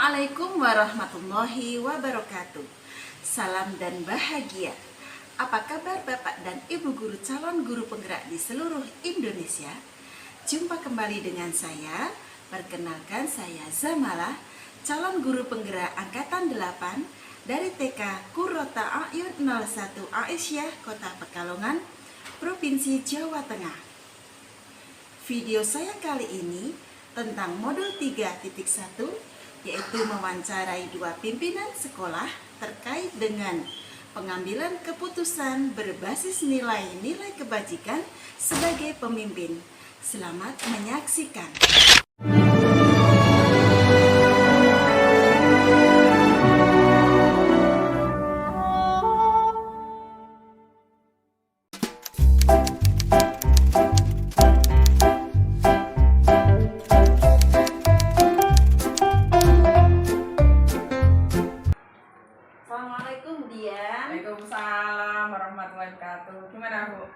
Assalamualaikum warahmatullahi wabarakatuh. Salam dan bahagia. Apa kabar Bapak dan Ibu guru calon guru penggerak di seluruh Indonesia? Jumpa kembali dengan saya. Perkenalkan, saya Zamalah, calon guru penggerak angkatan 8 dari TK Qurrata A'yun 01 Aisyah, Kota Pekalongan, Provinsi Jawa Tengah. Video saya kali ini tentang modul 3.1, yaitu mewawancarai 2 pimpinan sekolah terkait dengan pengambilan keputusan berbasis nilai-nilai kebajikan sebagai pemimpin. Selamat menyaksikan. Assalamualaikum Dian. Waalaikumsalam warahmatullahi wabarakatuh. Gimana Bu?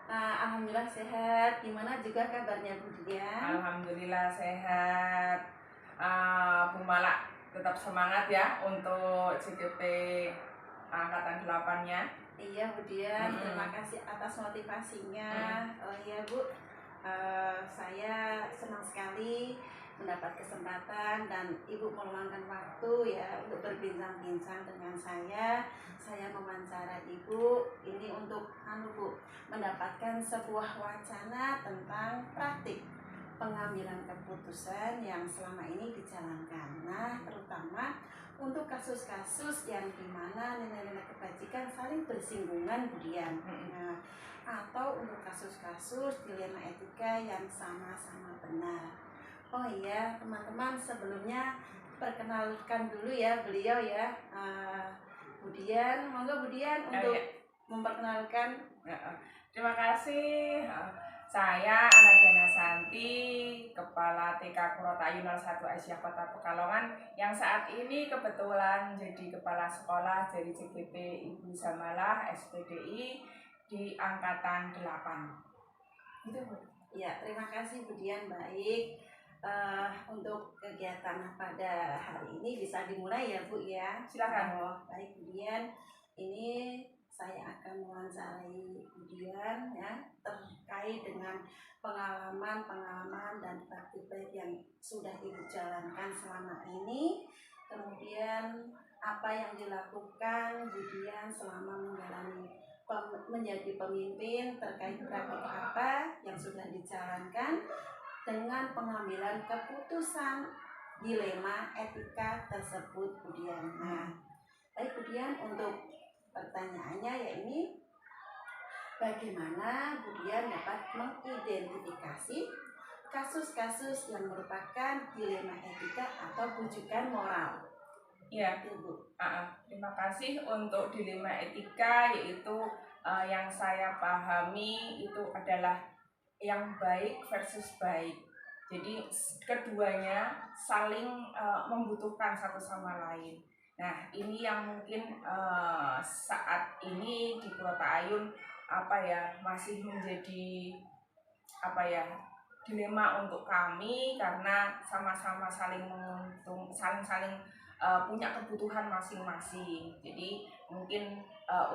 Alhamdulillah sehat. Gimana juga kabarnya Bu Dian? Alhamdulillah sehat. Bu Malak tetap semangat ya untuk CGP angkatan 8-nya. Iya Bu Dian, terima kasih atas motivasinya. Oh iya Bu, saya senang sekali mendapat kesempatan dan Ibu meluangkan waktu ya untuk berbincang-bincang dengan saya. Saya mewawancara Ibu ini untuk Bu, mendapatkan sebuah wacana tentang praktik pengambilan keputusan yang selama ini dijalankan. Nah, terutama untuk kasus-kasus yang dimana nilai-nilai kebajikan saling bersinggungan Budian. Nah, atau untuk kasus-kasus dilema etika yang sama-sama benar. Oh iya teman-teman, sebelumnya perkenalkan dulu ya beliau ya, Budian. Monggo Budian untuk memperkenalkan. Terima kasih. Saya Anadiana Santi, Kepala TK Qurrata A'yun 01 Aisyah, Kota Pekalongan, yang saat ini kebetulan jadi Kepala Sekolah dari CGP Ibu Zamalah SPDI di angkatan 8. Gitu Bu. Ya, terima kasih Budian. Baik, untuk kegiatan pada hari ini bisa dimulai ya Bu ya. Silakan. Baik Budian, ini saya akan mewawancarai Budian ya terkait dengan pengalaman dan praktik baik yang sudah Ibu jalankan selama ini. Kemudian apa yang dilakukan Budian selama menjadi pemimpin, terkait praktik apa yang sudah dijalankan dengan pengambilan keputusan dilema etika tersebut Budian. Nah, baik Budian, untuk pertanyaannya yakni bagaimana Budian dapat mengidentifikasi kasus-kasus yang merupakan dilema etika atau bujukan moral? Ya, Bu. Terima kasih. Untuk dilema etika yaitu yang saya pahami itu adalah yang baik versus baik. Jadi keduanya saling membutuhkan satu sama lain. Nah, ini yang mungkin saat ini di Qurrata A'yun masih menjadi dilema untuk kami, karena sama-sama saling menguntung, saling punya kebutuhan masing-masing. Jadi mungkin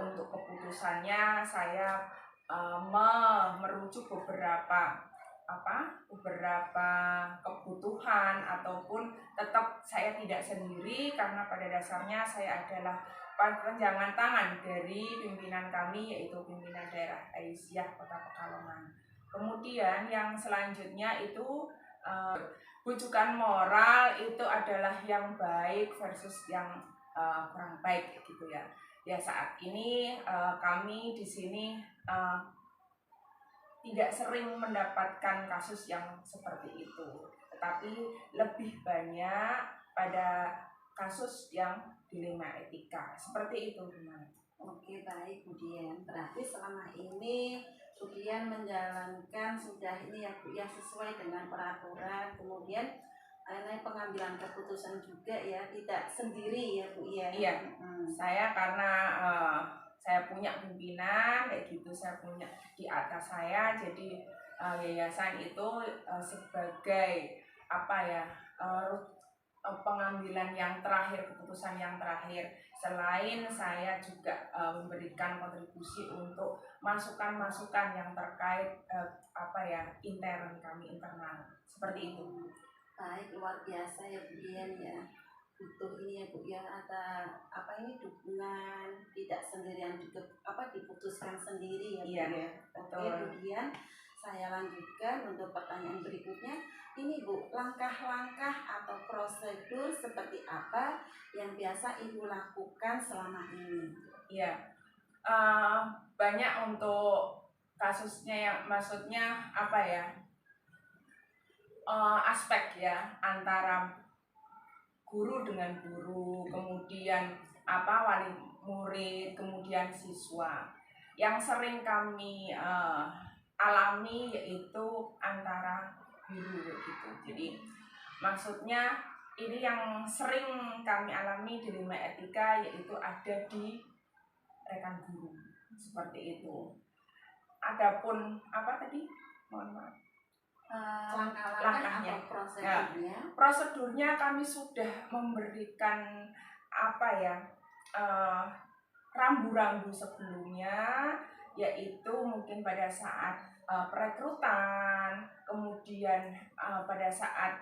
untuk keputusannya saya merujuk beberapa kebutuhan, ataupun tetap saya tidak sendiri, karena pada dasarnya saya adalah perpanjangan tangan dari pimpinan kami, yaitu pimpinan daerah Aisyah Kota Pekalongan. Kemudian yang selanjutnya itu bujukan moral itu adalah yang baik versus yang kurang baik gitu ya. Ya, saat ini kami di sini tidak sering mendapatkan kasus yang seperti itu, tetapi lebih banyak pada kasus yang dilema etika seperti itu. Oke, baik Budian. Berarti selama ini Budian menjalankan sudah ini ya Bu ya, sesuai dengan peraturan, kemudian pengambilan keputusan juga ya, tidak sendiri ya Bu ya. Iya. Saya karena saya punya pimpinan kayak gitu, saya punya di atas saya, jadi yayasan itu sebagai pengambilan yang terakhir, keputusan yang terakhir. Selain saya juga memberikan kontribusi untuk masukan-masukan yang terkait intern kami internal seperti itu. Baik, luar biasa ya Bu Dian ya. Butuh ini ya Bu ya, ada dukungan, tidak sendirian juga diputuskan sendiri ya Bu Iya, ya. betul. Oke Bu Dian, saya lanjutkan untuk pertanyaan berikutnya. Ini Bu, langkah-langkah atau prosedur seperti apa yang biasa Ibu lakukan selama ini? Iya, banyak untuk kasusnya, yang maksudnya aspek ya, antara guru dengan guru, kemudian wali murid, kemudian siswa. Yang sering kami alami yaitu antara guru gitu. Jadi maksudnya ini yang sering kami alami di lima etika, yaitu ada di rekan guru seperti itu. Adapun apa tadi? Mohon maaf. Langkah-langkah atau prosedurnya? Prosedurnya kami sudah memberikan rambu-rambu sebelumnya, yaitu mungkin pada saat perekrutan, kemudian pada saat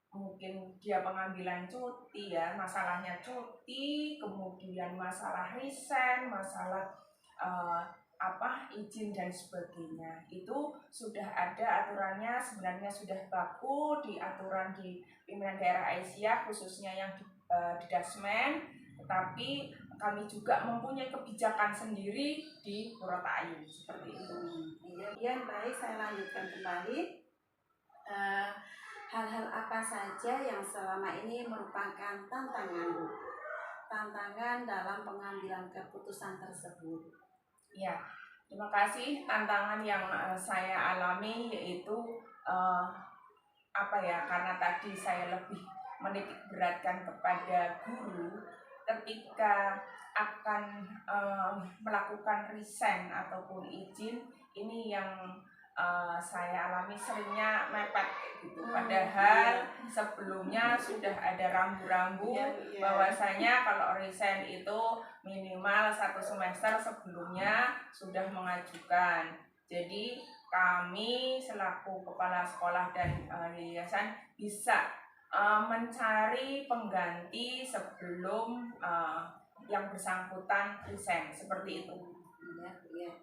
mungkin dia pengambilan cuti ya, masalahnya cuti, kemudian masalah resign, masalah izin dan sebagainya. Itu sudah ada aturannya, sebenarnya sudah baku di aturan di pimpinan daerah Aisyah, khususnya yang di Dasmen, tetapi kami juga mempunyai kebijakan sendiri di Purwotayun seperti itu. Iya, baik, saya lanjutkan kembali. Hal-hal apa saja yang selama ini merupakan tantangan dalam pengambilan keputusan tersebut? Ya, terima kasih. Tantangan yang saya alami yaitu karena tadi saya lebih menitik beratkan kepada guru ketika akan melakukan resign ataupun izin. Ini yang saya alami seringnya mepet gitu. Padahal sebelumnya sudah ada rambu-rambu bahwasanya kalau resign itu minimal 1 semester sebelumnya sudah mengajukan. Jadi kami selaku kepala sekolah dan yayasan bisa mencari pengganti sebelum yang bersangkutan resign seperti itu. Iya.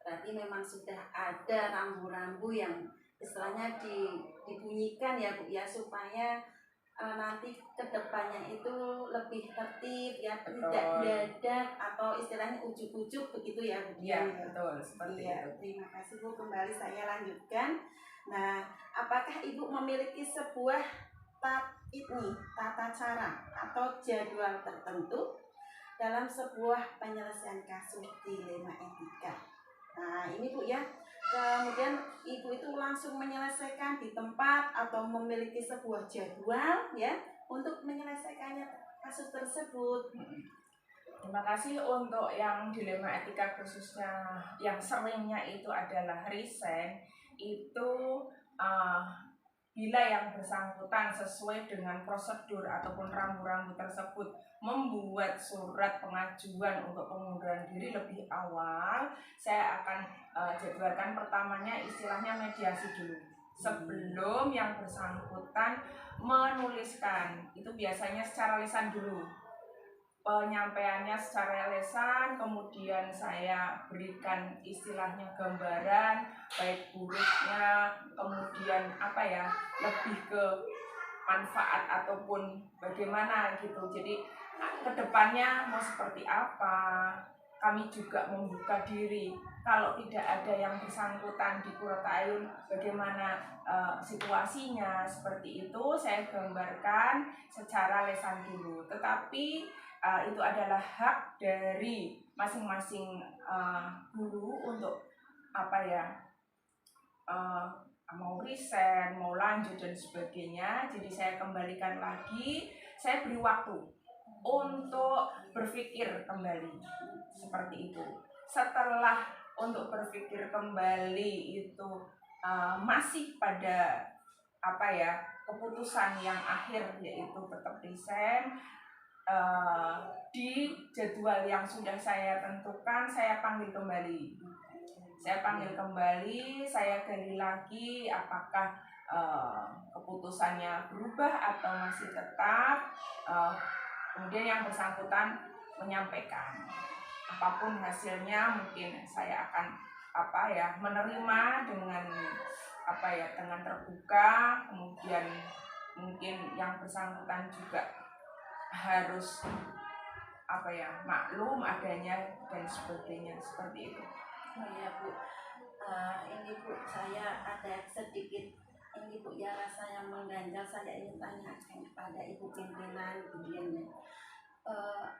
Berarti memang sudah ada rambu-rambu yang istilahnya dibunyikan ya Bu ya, supaya nanti kedepannya itu lebih tertib ya. Betul. Tidak dadak atau istilahnya ujuk-ujuk begitu ya Bu. Iya, betul, seperti itu. Terima kasih Bu, kembali saya lanjutkan. Nah, apakah Ibu memiliki sebuah tata cara atau jadwal tertentu dalam sebuah penyelesaian kasus dilema etika? Nah, ini Bu ya. Kemudian Ibu itu langsung menyelesaikan di tempat atau memiliki sebuah jadwal ya untuk menyelesaikannya kasus tersebut. Terima kasih. Untuk yang dilema etika khususnya yang seringnya itu adalah resign, itu bila yang bersangkutan sesuai dengan prosedur ataupun rambu-rambu tersebut membuat surat pengajuan untuk pengunduran diri lebih awal, saya akan jadwalkan pertamanya istilahnya mediasi dulu. Sebelum yang bersangkutan menuliskan, itu biasanya secara lisan dulu. Penyampaiannya secara lisan, kemudian saya berikan istilahnya gambaran baik buruknya, kemudian lebih ke manfaat ataupun bagaimana gitu. Jadi kedepannya mau seperti apa. Kami juga membuka diri kalau tidak ada yang bersangkutan di Purwotayun, bagaimana situasinya seperti itu saya gambarkan secara lisan dulu. Tetapi itu adalah hak dari masing-masing guru untuk mau resign, mau lanjut dan sebagainya. Jadi saya kembalikan lagi, saya beri waktu untuk berpikir kembali seperti itu. Setelah untuk berpikir kembali itu masih pada keputusan yang akhir, yaitu tetap resign. Di jadwal yang sudah saya tentukan, saya panggil kembali. Saya gali lagi apakah keputusannya berubah atau masih tetap. Kemudian yang bersangkutan menyampaikan apapun hasilnya, mungkin saya akan menerima dengan dengan terbuka. Kemudian mungkin yang bersangkutan juga harus maklum adanya dan sebagainya, seperti itu. Oh ya Bu, ini Bu, saya ada sedikit ini Bu ya, rasanya mengganjal. Saya ingin tanyakan kepada Ibu pimpinan begini.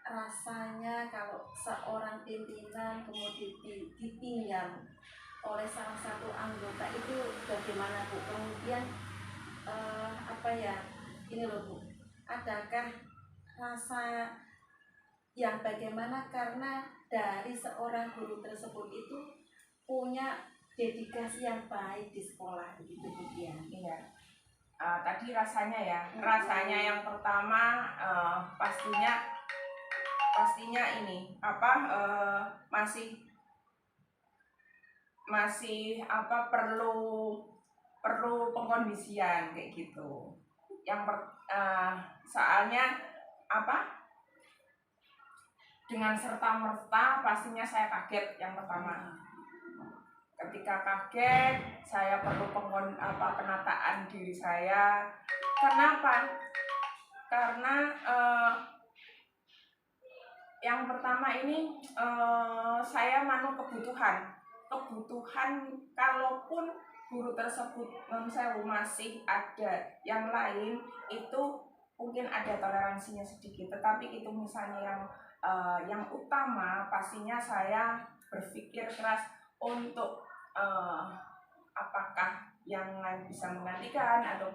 Rasanya kalau seorang pimpinan kemudian ditinggal oleh salah satu anggota itu bagaimana Bu? Kemudian ini loh Bu, adakah rasa yang bagaimana karena dari seorang guru tersebut itu punya dedikasi yang baik di sekolah begitu Bu ya? Iya. Tadi rasanya yang pertama pastinya ini masih perlu pengkondisian kayak gitu. Soalnya dengan serta-merta pastinya saya kaget yang pertama. Ketika kaget, saya perlu penataan diri saya. Kenapa? Karena yang pertama ini saya kebutuhan. Kalaupun guru tersebut masih ada yang lain, itu mungkin ada toleransinya sedikit, tetapi itu misalnya yang utama, pastinya saya berpikir keras untuk apakah yang lain bisa menggantikan atau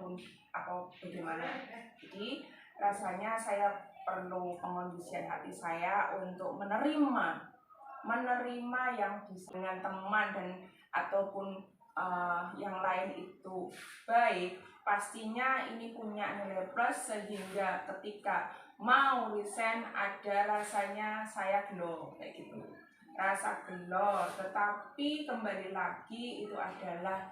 bagaimana. Jadi rasanya saya perlu pengondisian hati saya untuk menerima yang bisa dengan teman dan ataupun yang lain itu baik. Pastinya ini punya nilai plus, sehingga ketika mau resign ada rasanya saya gelo kayak gitu, rasa gelo. Tetapi kembali lagi itu adalah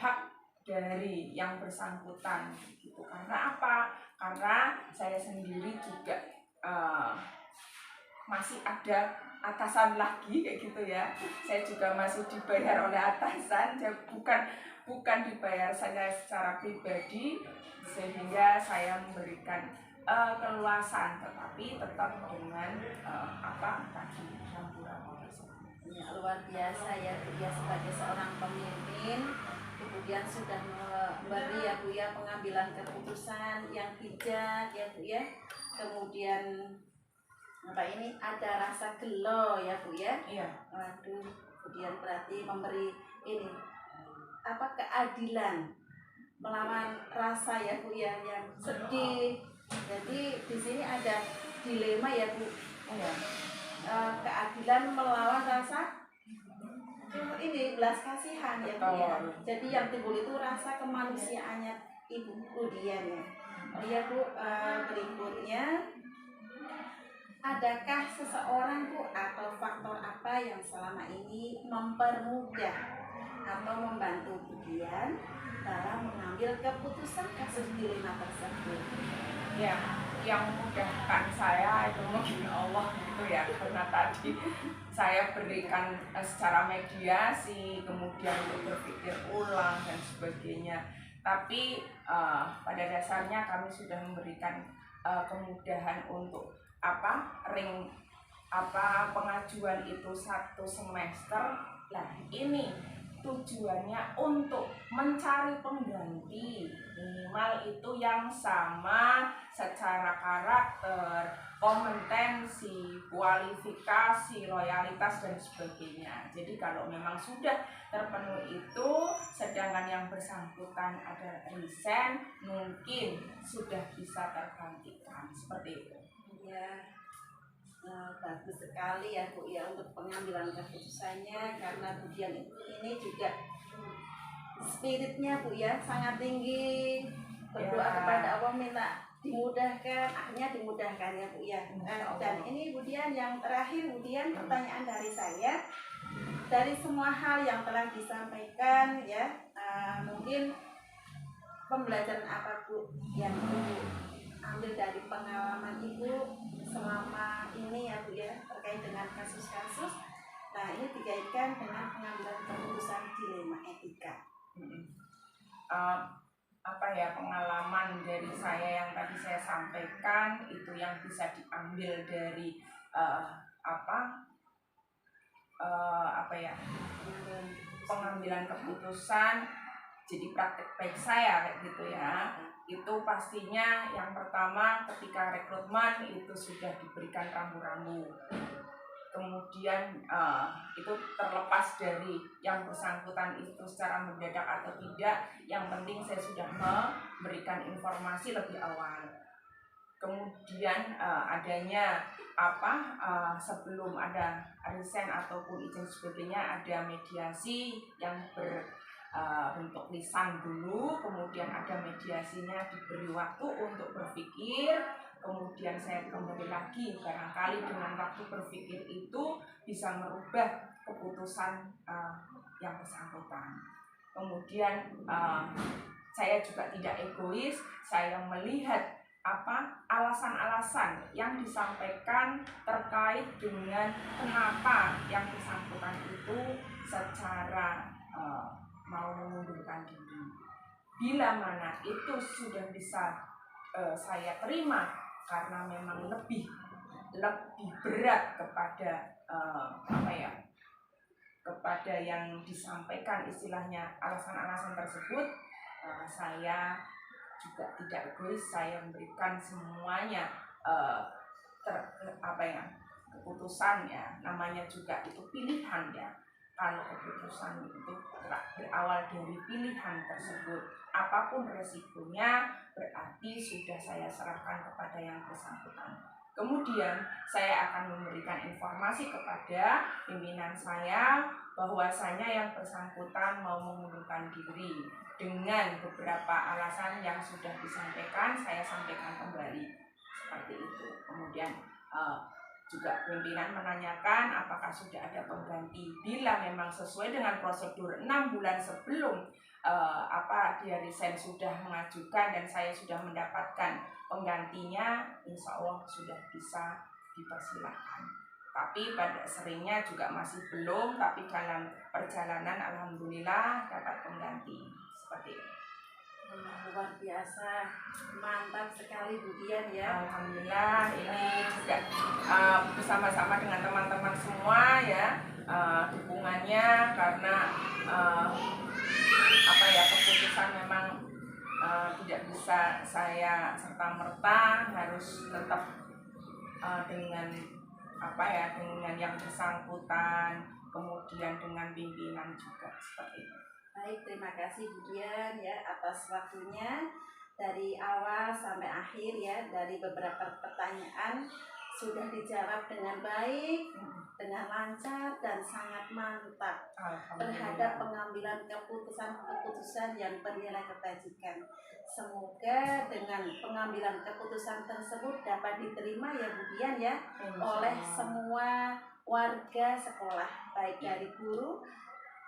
hak dari yang bersangkutan gitu. Karena apa? Karena saya sendiri juga masih ada atasan lagi kayak gitu ya. Saya juga masih dibayar oleh atasan, bukan dibayar saya secara pribadi, sehingga saya memberikan keluasan, tetapi tetap dengan tadi rambu-rambu tersebut. Ya, luar biasa ya Bu ya, sebagai seorang pemimpin kemudian sudah memberi ya Bu ya pengambilan keputusan yang bijak ya Bu ya. Kemudian ada rasa gelo ya Bu ya. Iya. Waduh, kemudian berarti memberi ini keadilan melawan rasa ya Bu ya yang sedih. Jadi di sini ada dilema ya Bu. Iya. Keadilan melawan rasa ini belas kasihan ya Bu ya. Jadi yang timbul itu rasa kemanusiaannya Ibu Rudian ya. Oh ya Bu, berikutnya, adakah seseorang Bu atau faktor apa yang selama ini mempermudah atau membantu Rudian dalam mengambil keputusan kasus dilema tersebut? Ya, yang memudahkan saya itu mungkin Allah gitu ya, karena tadi saya berikan secara mediasi, kemudian untuk berpikir ulang dan sebagainya. Tapi pada dasarnya kami sudah memberikan kemudahan untuk pengajuan itu 1 semester. Nah, ini tujuannya untuk mencari pengganti, minimal itu yang sama secara karakter, kompetensi, kualifikasi, loyalitas dan sebagainya. Jadi kalau memang sudah terpenuhi itu, sedangkan yang bersangkutan ada resign, mungkin sudah bisa tergantikan, seperti itu. Ya. Bagus sekali ya Bu ya untuk pengambilan keputusannya, karena Rudian ini juga spiritnya Bu ya, sangat tinggi. Berdoa kepada Allah minta dimudahkan, akhirnya dimudahkan ya Bu ya. Dan ini kemudian yang terakhir, kemudian pertanyaan dari saya, dari semua hal yang telah disampaikan ya, mungkin pembelajaran apa Bu yang Ibu ambil dari pengalaman Ibu selama ini ya Bu ya, terkait dengan kasus-kasus. Nah ini dikaitkan dengan pengambilan keputusan dilema etika. Pengalaman dari saya yang tadi saya sampaikan itu yang bisa diambil dari pengambilan keputusan. Jadi praktek baik saya kayak gitu ya. Itu pastinya yang pertama ketika rekrutmen itu sudah diberikan rambu-rambu. Kemudian itu terlepas dari yang bersangkutan itu secara mendadak atau tidak, yang penting saya sudah memberikan informasi lebih awal. Kemudian adanya sebelum ada resign ataupun izin sebagainya, ada mediasi yang bentuk lisan dulu, kemudian ada mediasinya, diberi waktu untuk berpikir. Kemudian saya kembali lagi, barangkali dengan waktu berpikir itu bisa merubah keputusan yang bersangkutan. Kemudian saya juga tidak egois, saya melihat alasan-alasan yang disampaikan terkait dengan kenapa yang bersangkutan itu secara mau mengundurkan diri. Bila mana itu sudah bisa saya terima karena memang lebih berat kepada kepada yang disampaikan, istilahnya alasan-alasan tersebut, saya juga tidak egois, saya memberikan semuanya keputusannya, namanya juga itu pilihan ya. Kalau keputusan itu berawal dari pilihan tersebut, apapun resikonya, berarti sudah saya serahkan kepada yang bersangkutan. Kemudian saya akan memberikan informasi kepada pimpinan saya bahwasanya yang bersangkutan mau mengundurkan diri dengan beberapa alasan yang sudah disampaikan, saya sampaikan kembali seperti itu. Kemudian juga pimpinan menanyakan apakah sudah ada pengganti. Bila memang sesuai dengan prosedur 6 bulan sebelum dia resign sudah mengajukan dan saya sudah mendapatkan penggantinya, insya Allah sudah bisa dipersilakan. Tapi pada seringnya juga masih belum, tapi dalam perjalanan alhamdulillah dapat pengganti seperti itu. Luar biasa, mantap sekali Bu Dian ya. Alhamdulillah ini juga bersama-sama dengan teman-teman semua ya, dukungannya karena keputusan memang tidak bisa saya serta-merta, harus tetap dengan dengan yang bersangkutan, kemudian dengan pimpinan juga seperti itu. Baik, terima kasih Bu Dian ya atas waktunya dari awal sampai akhir ya, dari beberapa pertanyaan sudah dijawab dengan baik, dengan lancar dan sangat mantap terhadap pengambilan keputusan yang bernilai kebajikan. Semoga dengan pengambilan keputusan tersebut dapat diterima ya Bu Dian ya oleh semua warga sekolah, baik dari guru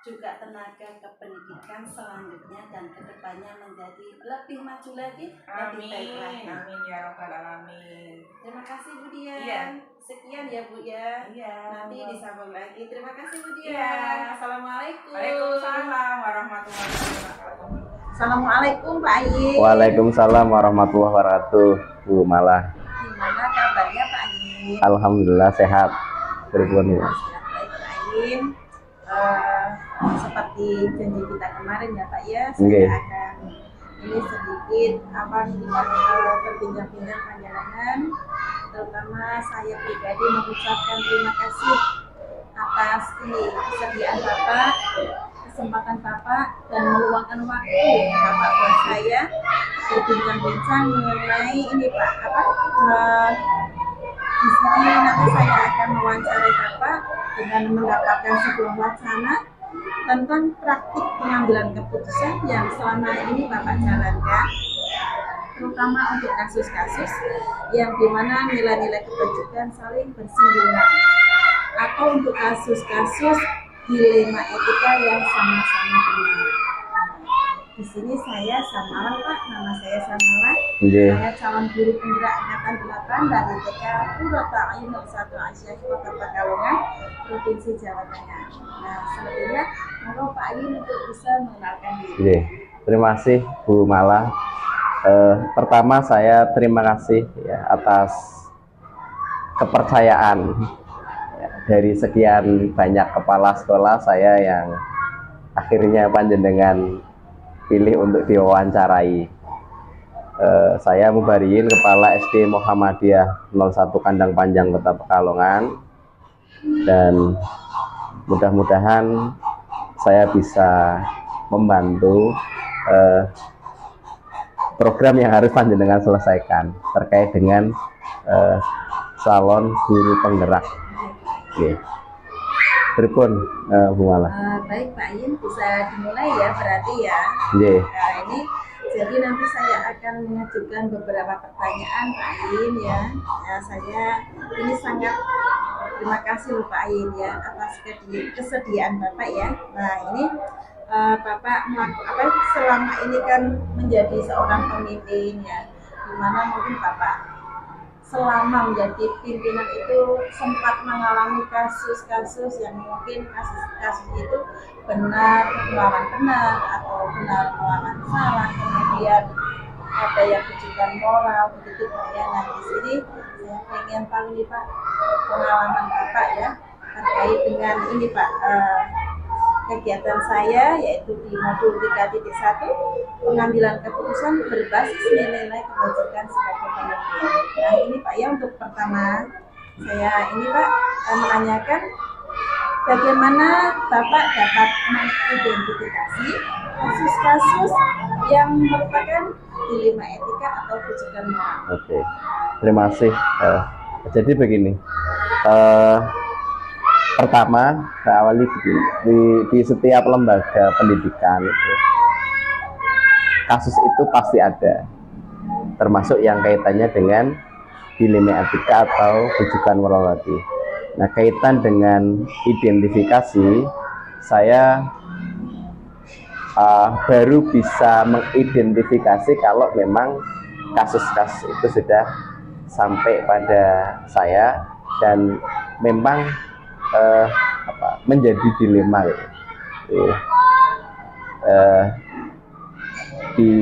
juga tenaga kependidikan selanjutnya dan kedepannya menjadi lebih maju lagi, lebih baik lagi. Amin ya rabbal alamin. Terima kasih Bu Dian. Iya. Sekian ya Bu ya. Iya. Nanti disambung lagi. Terima kasih Bu Dian. Iya. Assalamualaikum. Waalaikumsalam warahmatullahi wabarakatuh. Assalamualaikum Pak Ayin. Waalaikumsalam warahmatullahi wabarakatuh. Bu Malah. Gimana kabarnya Pak Ayin? Alhamdulillah sehat. Berbuat Baik Pak Ayin. Seperti janji kita kemarin ya Pak ya, saya akan ini sedikit berbincang-bincang panjangan. Terutama saya pribadi mengucapkan terima kasih atas kesediaan Bapak, kesempatan Bapak dan meluangkan waktu Bapak buat saya berbincang-bincang mengenai ini Pak di sini nanti saya akan mewawancarai Bapak dengan mendapatkan sebuah wacana tentang praktik pengambilan keputusan yang selama ini Bapak jalankan, terutama untuk kasus-kasus yang dimana nilai-nilai kebajikan saling bersinggungan, atau untuk kasus-kasus dilema etika yang sama-sama benar. Di sini saya Samala Pak, nama saya Samala. Saya calon guru penggerak angkatan 8 dari TK Qurratu A'yun 1 Aisyah Kota Pekalongan, Provinsi Jawa Tengah. Nah, selebihnya mohon Pak Ayin untuk bisa mengenalkan diri. Terima kasih Bu Mala. Pertama saya terima kasih ya, atas kepercayaan ya, dari sekian banyak kepala sekolah saya yang akhirnya panjenengan pilih untuk diwawancarai. Saya Mubariyin, Kepala SD Muhammadiyah 01 Kandang Panjang Kota Pekalongan, dan mudah-mudahan saya bisa membantu program yang harus panjenengan selesaikan terkait dengan calon guru penggerak. Oke. Pripun Bu Mala? Baik Pak Ayin, bisa dimulai ya berarti ya. Nah, ini jadi nanti saya akan mengajukan beberapa pertanyaan Pak Ayin ya. Saya ini sangat terima kasih Pak Ayin ya atas kesediaan Bapak ya. Nah, ini Bapak selama ini kan menjadi seorang pemimpin ya, dimana mungkin Bapak selama menjadi pimpinan itu sempat mengalami kasus-kasus yang mungkin kasus-kasus itu benar melawan benar atau benar melawan salah, kemudian ada yang tujuan moral begitu Pak ya. Nah, di sini saya pengen tahu nih Pak pengalaman Bapak ya terkait dengan ini Pak, kegiatan saya yaitu di modul 3.1 pengambilan keputusan berbasis nilai-nilai kebajikan sebagai pemimpin. Nah, ini Pak ya, untuk pertama saya ini Pak menanyakan bagaimana Bapak dapat mengidentifikasi kasus-kasus yang merupakan dilema etika atau kebajikan moral. Oke, terima kasih. Jadi begini, pertama saya awali begini, di setiap lembaga pendidikan itu kasus itu pasti ada, termasuk yang kaitannya dengan dilema etika atau rujukan moral tadi. Nah, kaitan dengan identifikasi, saya baru bisa mengidentifikasi kalau memang kasus-kasus itu sudah sampai pada saya dan memang menjadi dilema di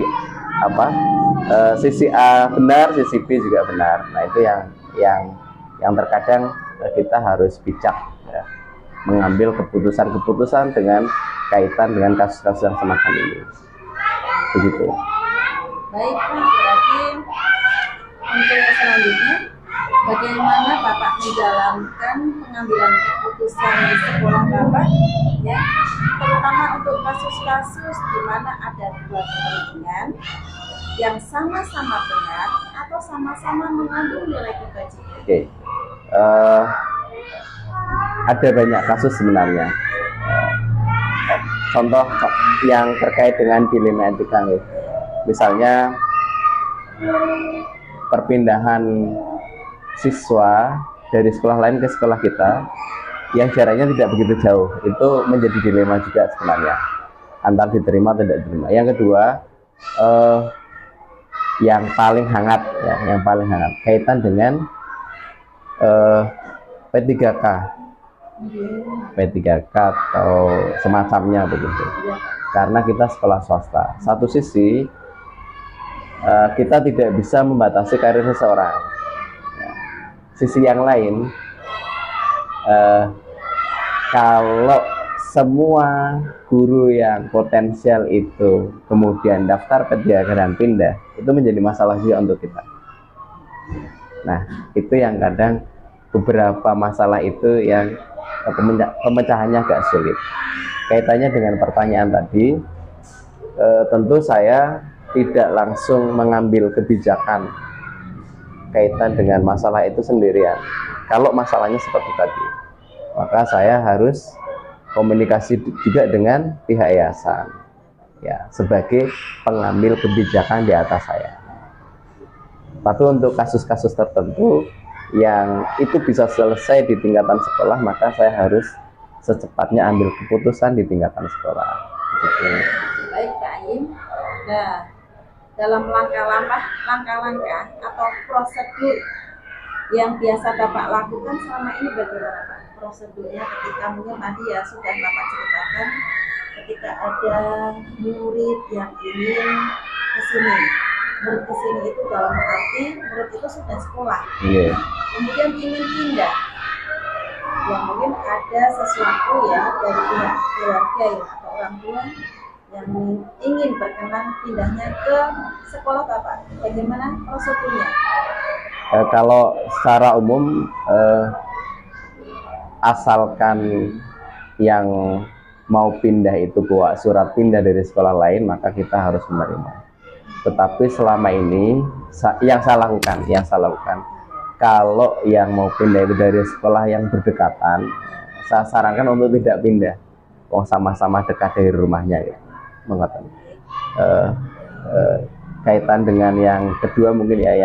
sisi A benar, sisi B juga benar. Nah, itu yang terkadang kita harus bijak ya, mengambil keputusan-keputusan dengan kaitan dengan kasus-kasus yang semacam ini. Begitu. Baik Pak, berarti untuk selanjutnya bagaimana Bapak menjalankan pengambilan keputusan di sekolah Bapak ya, terutama untuk kasus-kasus di mana ada dua kepentingan yang sama-sama benar atau sama-sama mengandung nilai kebajikan. Oke. Ada banyak kasus sebenarnya. Contoh yang terkait dengan dilema etika, misalnya perpindahan siswa dari sekolah lain ke sekolah kita yang jaraknya tidak begitu jauh, itu menjadi dilema juga sebenarnya, antara diterima atau tidak diterima. Yang kedua, yang paling hangat kaitan dengan P3K atau semacamnya begitu, karena kita sekolah swasta. Satu sisi kita tidak bisa membatasi karir seseorang, sisi yang lain kalau semua guru yang potensial itu kemudian daftar P3K dan pindah, itu menjadi masalah juga untuk kita. Nah, itu yang kadang beberapa masalah itu yang pemecahannya agak sulit. Kaitannya dengan pertanyaan tadi, tentu saya tidak langsung mengambil kebijakan kaitan dengan masalah itu sendirian. Kalau masalahnya seperti tadi, maka saya harus komunikasi juga dengan pihak yayasan ya sebagai pengambil kebijakan di atas saya. Tapi untuk kasus-kasus tertentu yang itu bisa selesai di tingkatan sekolah, maka saya harus secepatnya ambil keputusan di tingkatan sekolah. Gitu. Baik Pak Aim. Nah, dalam langkah-langkah atau prosedur yang biasa Bapak lakukan selama ini bagaimana Pak? Prosedurnya ketika mungkin tadi ya sudah Bapak ceritakan ketika ada murid yang ingin kesini. Murid kesini itu dalam arti murid itu sudah sekolah. Yeah. Kemudian ingin pindah. Ya mungkin ada sesuatu ya dari pihak keluarga ya atau orang tua yang ingin berkenan pindahnya ke sekolah Bapak. Bagaimana prosedurnya? Kalau secara umum asalkan yang mau pindah itu bawa surat pindah dari sekolah lain, maka kita harus menerima. Tetapi selama ini yang saya lakukan, kalau yang mau pindah itu dari sekolah yang berdekatan, saya sarankan untuk tidak pindah. Sama-sama dekat dari rumahnya ya. Mengatakan. Kaitan dengan yang kedua mungkin ya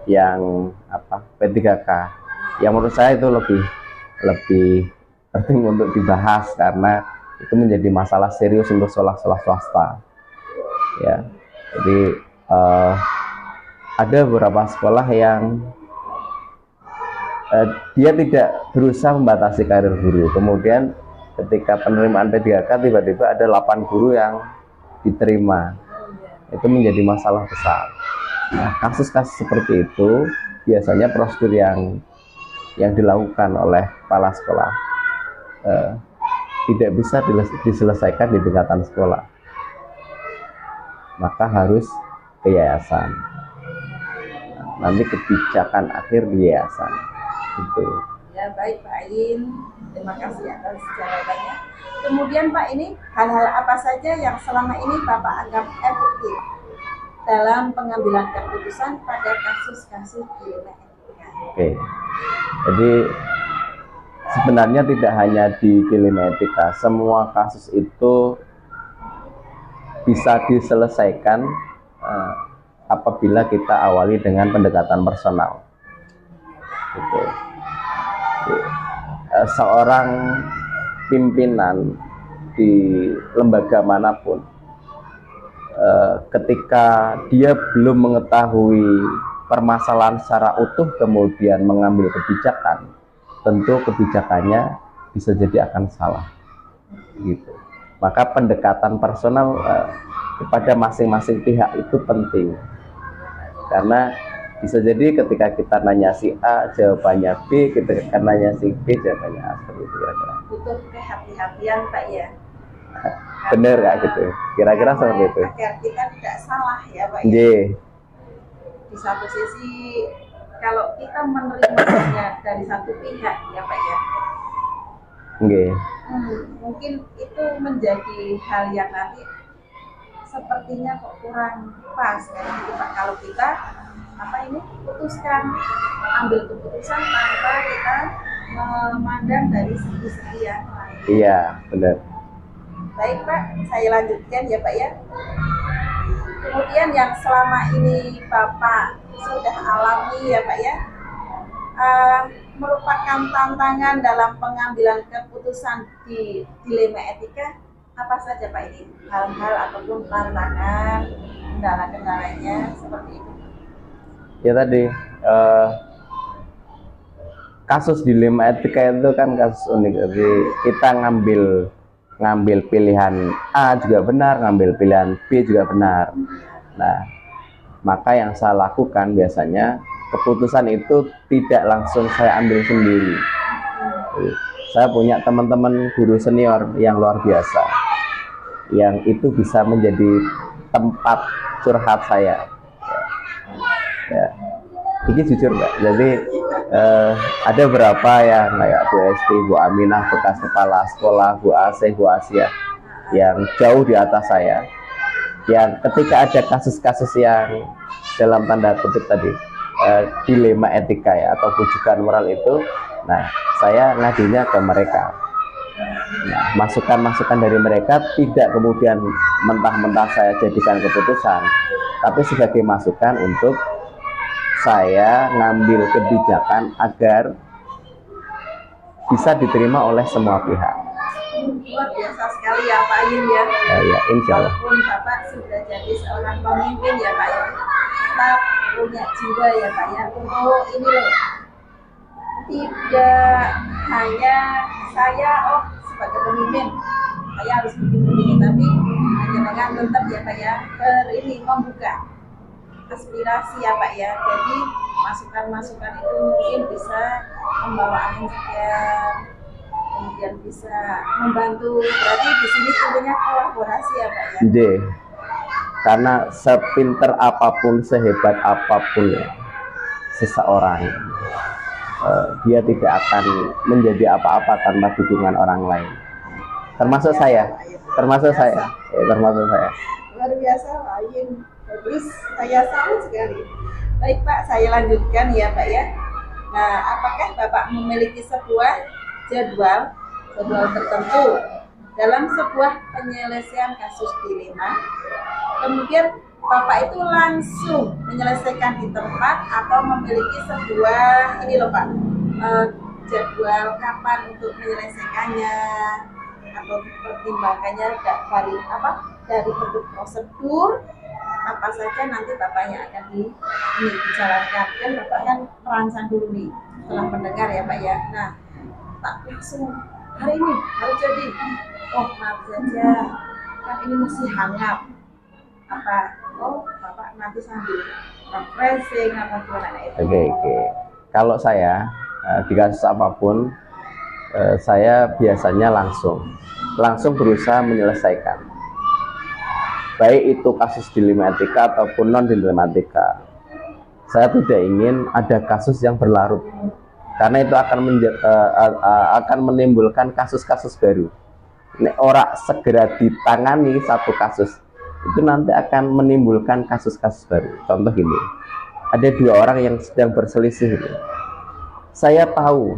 yang apa P3K. Yang menurut saya itu lebih penting untuk dibahas karena itu menjadi masalah serius untuk sekolah-sekolah swasta. Ya, jadi ada beberapa sekolah yang dia tidak berusaha membatasi karir guru. Kemudian ketika penerimaan P3K tiba-tiba ada 8 guru yang diterima. Itu menjadi masalah besar. Nah, kasus-kasus seperti itu biasanya prosedur yang dilakukan oleh kepala sekolah tidak bisa diselesaikan di tingkatan sekolah, maka harus ke yayasan. Nanti kebijakan akhir di yayasan itu. Ya baik Pak Aim, terima kasih atas jawabannya. Kemudian Pak, ini hal-hal apa saja yang selama ini Bapak anggap efektif dalam pengambilan keputusan pada kasus-kasus di etika? Oke, jadi sebenarnya tidak hanya di dilema etika, semua kasus itu bisa diselesaikan apabila kita awali dengan pendekatan personal. Gitu. Seorang pimpinan di lembaga manapun, ketika dia belum mengetahui permasalahan secara utuh kemudian mengambil kebijakan, tentu kebijakannya bisa jadi akan salah. Gitu. Maka pendekatan personal kepada masing-masing pihak itu penting, karena bisa jadi ketika kita nanya si A jawabannya B, ketika nanya si B jawabannya A, seperti itu kira-kira. Butuh kehati-hatian Pak ya. Bener nggak gitu? Kira-kira seperti itu. Agar kita tidak salah ya Pak ya. J. Di satu sisi kalau kita menerimanya dari satu pihak ya Pak ya. Mungkin itu menjadi hal yang nanti sepertinya kok kurang pas kayak gitu Pak. Kalau kita ambil keputusan tanpa kita memandang dari segi-segi yang lain. Iya, benar. Baik Pak, saya lanjutkan ya Pak ya. Kemudian yang selama ini Bapak sudah alami ya Pak ya, merupakan tantangan dalam pengambilan keputusan di dilema etika, apa saja Pak ini? Hal-hal ataupun tantangan, kendala-kendalanya seperti itu. Ya tadi kasus dilema etika itu kan kasus unik. Jadi kita ngambil pilihan A juga benar, ngambil pilihan B juga benar. Nah, maka yang saya lakukan biasanya keputusan itu tidak langsung saya ambil sendiri. Saya punya teman-teman guru senior yang luar biasa, yang itu bisa menjadi tempat curhat saya. Ya, ini jujur Mbak. Jadi ada beberapa yang kayak Bu Esti, Bu Aminah, bekas kepala sekolah, Bu Asih, Bu Asia, yang jauh di atas saya, yang ketika ada kasus-kasus yang dalam tanda kutip tadi dilema etika ya atau bujukan moral itu, nah saya ngadunya ke mereka. Nah, masukan-masukan dari mereka tidak kemudian mentah-mentah saya jadikan keputusan, tapi sebagai masukan untuk saya ngambil kebijakan agar bisa diterima oleh semua pihak. Luar biasa sekali ya Pak Ayun ya. Ya, insya Allah. Walaupun Bapak sudah jadi seorang pemimpin ya Pak ya, tetap punya jiwa ya Pak ya. Untuk ini loh, tidak hanya saya sebagai pemimpin saya harus begini, tapi hanya dengan tetap ya Pak ya ini membuka aspirasi ya Pak ya. Jadi masukan-masukan itu mungkin bisa membawa angin segar, kemudian bisa membantu. Berarti di sini tentunya kolaborasi ya Pak ya. J. Karena sepinter apapun, sehebat apapun ya, seseorang, dia tidak akan menjadi apa-apa tanpa dukungan orang lain. Termasuk saya, termasuk saya. Luar biasa Pak Ayun. Bagus, saya salut sekali. Baik Pak, saya lanjutkan ya Pak ya. Nah, apakah Bapak memiliki sebuah jadwal tertentu dalam sebuah penyelesaian kasus dilema? Kemudian Bapak itu langsung menyelesaikan di tempat atau memiliki sebuah ini loh Pak, jadwal kapan untuk menyelesaikannya atau pertimbangannya dari bentuk prosedur apa saja nanti Bapaknya akan dijalankan. Kan Bapak kan merancang dulu nih setelah mendengar ya Pak ya. Nah, tak langsung hari ini harus jadi. Oh maaf saja, kan ini masih hangat. Bapak nanti sambil refreshing apa gimana itu. Oke. Kalau saya di kasus apapun, saya biasanya langsung berusaha menyelesaikan. Baik itu kasus dilematika ataupun non dilematika. Saya tidak ingin ada kasus yang berlarut, karena itu akan menimbulkan kasus-kasus baru. Nek ora segera ditangani satu kasus, itu nanti akan menimbulkan kasus-kasus baru. Contoh gini, ada dua orang yang sedang berselisih. Saya tahu,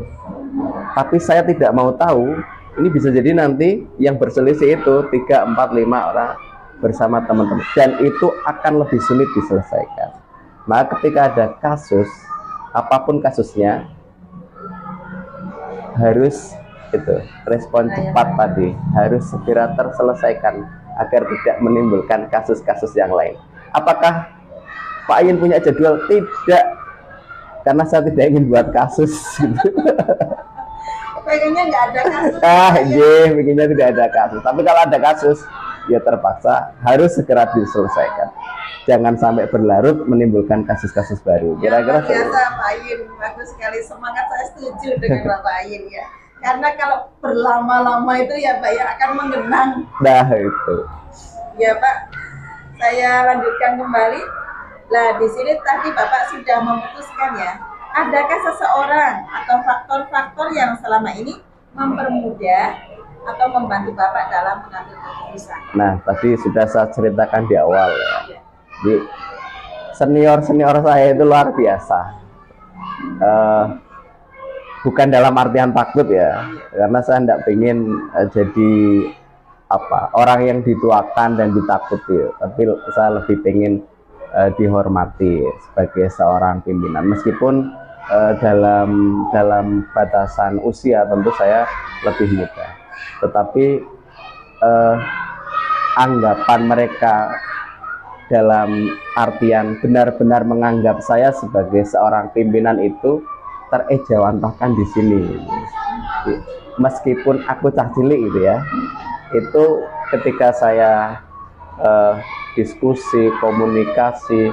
tapi saya tidak mau tahu. Ini bisa jadi nanti yang berselisih itu 3, 4, 5 orang bersama teman-teman, dan itu akan lebih sulit diselesaikan. Maka ketika ada kasus, apapun kasusnya, harus respon cepat tadi, harus segera terselesaikan agar tidak menimbulkan kasus-kasus yang lain. Apakah Pak Ayun punya jadwal? Tidak, karena saya tidak ingin buat kasus. Pengennya nggak ada kasus. Pengennya tidak ada kasus. Tapi kalau ada kasus, ya terpaksa harus segera diselesaikan. Jangan sampai berlarut menimbulkan kasus-kasus baru. Kira-kira biasa Pak Ayun, bagus sekali, semangat, saya setuju dengan Bapak Ayun ya. Karena kalau berlama-lama itu ya Pak ya akan menggenang. Nah itu. Ya Pak, saya lanjutkan kembali. Nah di sini tadi Bapak sudah memutuskan ya. Adakah seseorang atau faktor-faktor yang selama ini mempermudah atau membantu Bapak dalam mengambil keputusan? Nah, tadi sudah saya ceritakan di awal ya. Di senior saya itu luar biasa. Bukan dalam artian takut ya, karena saya tidak ingin jadi orang yang dituakan dan ditakuti, tapi saya lebih ingin dihormati sebagai seorang pimpinan. Meskipun dalam batasan usia tentu saya lebih muda, tetapi anggapan mereka dalam artian benar-benar menganggap saya sebagai seorang pimpinan itu terejawantahkan di sini. Meskipun aku cah cilik gitu ya, itu ketika saya diskusi, komunikasi,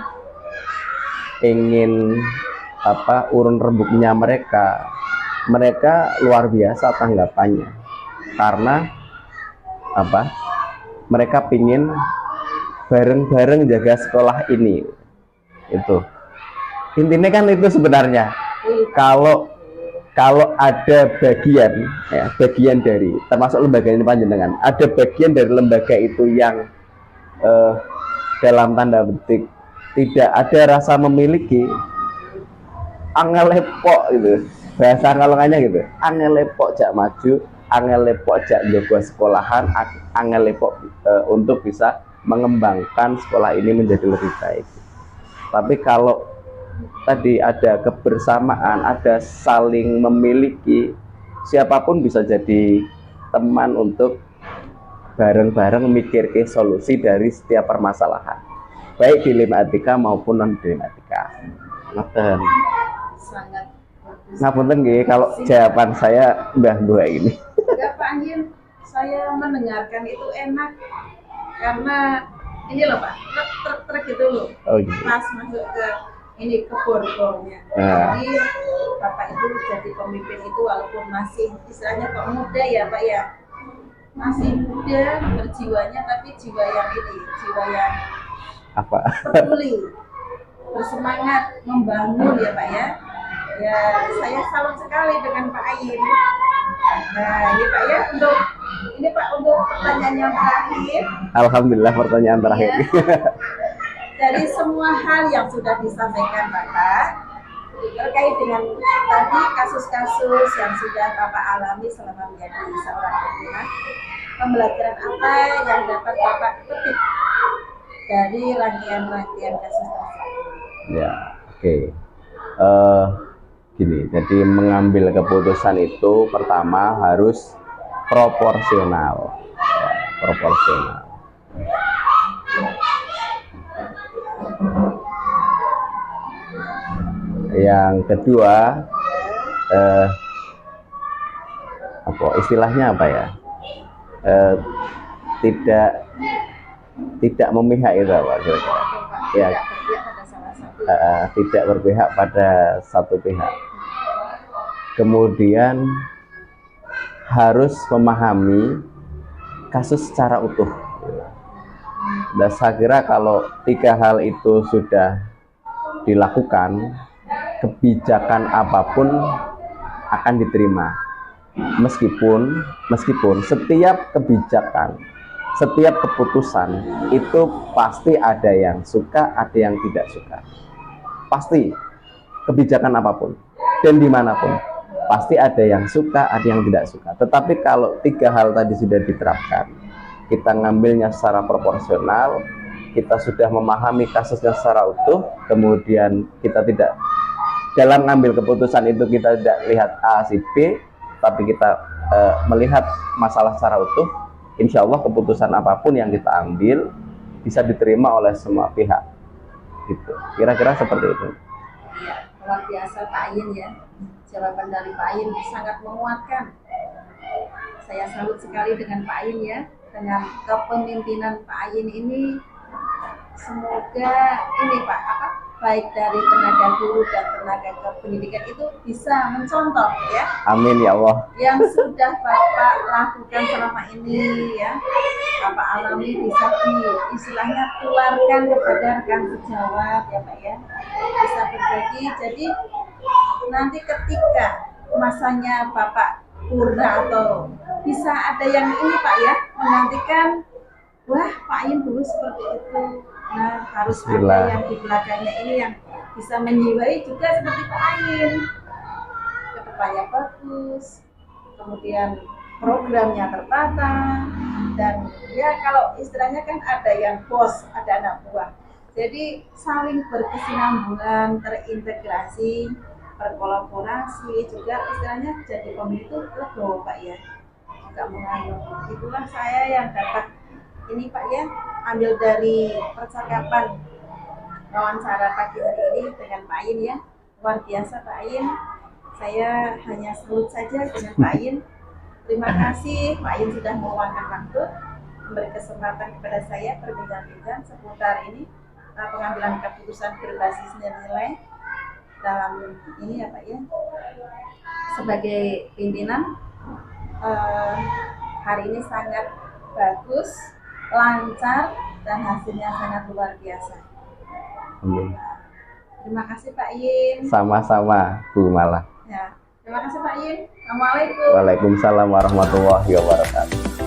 ingin urun rembuknya mereka luar biasa tanggapannya, karena mereka pingin bareng-bareng jaga sekolah ini. Itu intinya kan itu sebenarnya. Kalau ada bagian dari, termasuk lembaga ini panjenengan, ada bagian dari lembaga itu yang dalam tanda petik tidak ada rasa memiliki, angel lepok gitu, bahasa kalongannya gitu, angel lepok jak maju, angel lepok jak njogo sekolahan, angel lepok untuk bisa mengembangkan sekolah ini menjadi lebih baik. Tapi kalau tadi ada kebersamaan, ada saling memiliki, siapapun bisa jadi teman untuk bareng-bareng mikir ke solusi dari setiap permasalahan, baik dilematika maupun non dilematika. Ngaten. Sangat bagus. Ngapunten nggih kalau jawaban saya mbah-mbah ini. Ya Pak Anjin, saya mendengarkan itu enak karena ini loh Pak, truk gitu loh. Oh gitu. Pas masuk ke ini ke borgolnya. Nah. Jadi Bapak itu jadi pemimpin itu walaupun masih istilahnya kok muda ya Pak ya, masih muda berjiwanya, tapi jiwa yang ini, jiwa yang Apa? peduli, bersemangat membangun ya Pak ya. Ya saya salut sekali dengan Pak Ayin. Nah ini Pak ya, ini Pak untuk pertanyaan yang terakhir. Alhamdulillah, pertanyaan terakhir. Ya. Dari semua hal yang sudah disampaikan Bapak terkait dengan tadi kasus-kasus yang sudah Bapak alami selama menjadi seorang pimpinan, pembelajaran apa yang dapat Bapak petik dari rangkaian-rangkaian kasus tersebut? Ya, oke. Gini, jadi mengambil keputusan itu pertama harus proporsional. Ya, proporsional. Yang kedua, apa istilahnya apa ya? Tidak memihak itu Pak kira-kira. Ya, tidak berpihak pada satu pihak. Kemudian harus memahami kasus secara utuh. Dan saya kira kalau tiga hal itu sudah dilakukan, kebijakan apapun akan diterima. Meskipun setiap kebijakan, setiap keputusan itu pasti ada yang suka, ada yang tidak suka. Pasti kebijakan apapun dan dimanapun pasti ada yang suka, ada yang tidak suka. Tetapi kalau tiga hal tadi sudah diterapkan, kita ngambilnya secara proporsional, kita sudah memahami kasusnya secara utuh, kemudian kita tidak dalam ngambil keputusan itu kita tidak lihat A si B, tapi kita melihat masalah secara utuh, insya Allah keputusan apapun yang kita ambil bisa diterima oleh semua pihak. Gitu. Kira-kira seperti itu. Iya, luar biasa Pak Ayin ya. Jawaban dari Pak Ayin sangat menguatkan. Saya salut sekali dengan Pak Ayin ya, dengan kepemimpinan Pak Ayin ini. Semoga ini Pak, baik dari tenaga guru dan tenaga kependidikan itu bisa mencontoh ya. Amin ya Allah. Yang sudah Bapak lakukan selama ini ya, Bapak alami bisa istilahnya tularkan kepada rekan sejawat ya Pak ya. Bisa berbagi. Jadi nanti ketika masanya Bapak purna atau bisa ada yang ini Pak ya, menantikan wah Pak Ayin dulu seperti itu. Nah harus ada yang di belakangnya ini yang bisa menjiwai juga seperti Pak Ayin. Kedepannya bagus, kemudian programnya tertata, dan ya kalau istilahnya kan ada yang bos, ada anak buah. Jadi saling berkesinambungan, terintegrasi, berkolaborasi, juga istilahnya jadi pemimpin itu legowo Pak ya. Enggak mengayuh. Itulah saya yang dapat ini Pak ya, ambil dari percakapan wawancara pagi hari ini dengan Pak Ayin ya. Luar biasa Pak Ayin. Saya hanya salut saja dengan Pak Ayin. Terima kasih Pak Ayin sudah meluangkan waktu, memberi kesempatan kepada saya berbincang-bincang seputar ini pengambilan keputusan berbasis nilai dalam ini ya Pak ya. Sebagai pimpinan hari ini sangat bagus, lancar, dan hasilnya sangat luar biasa. Amin. Terima kasih Pak Ayin. Sama-sama Bu Malah. Ya, terima kasih Pak Ayin. Assalamualaikum. Waalaikumsalam warahmatullahi wabarakatuh.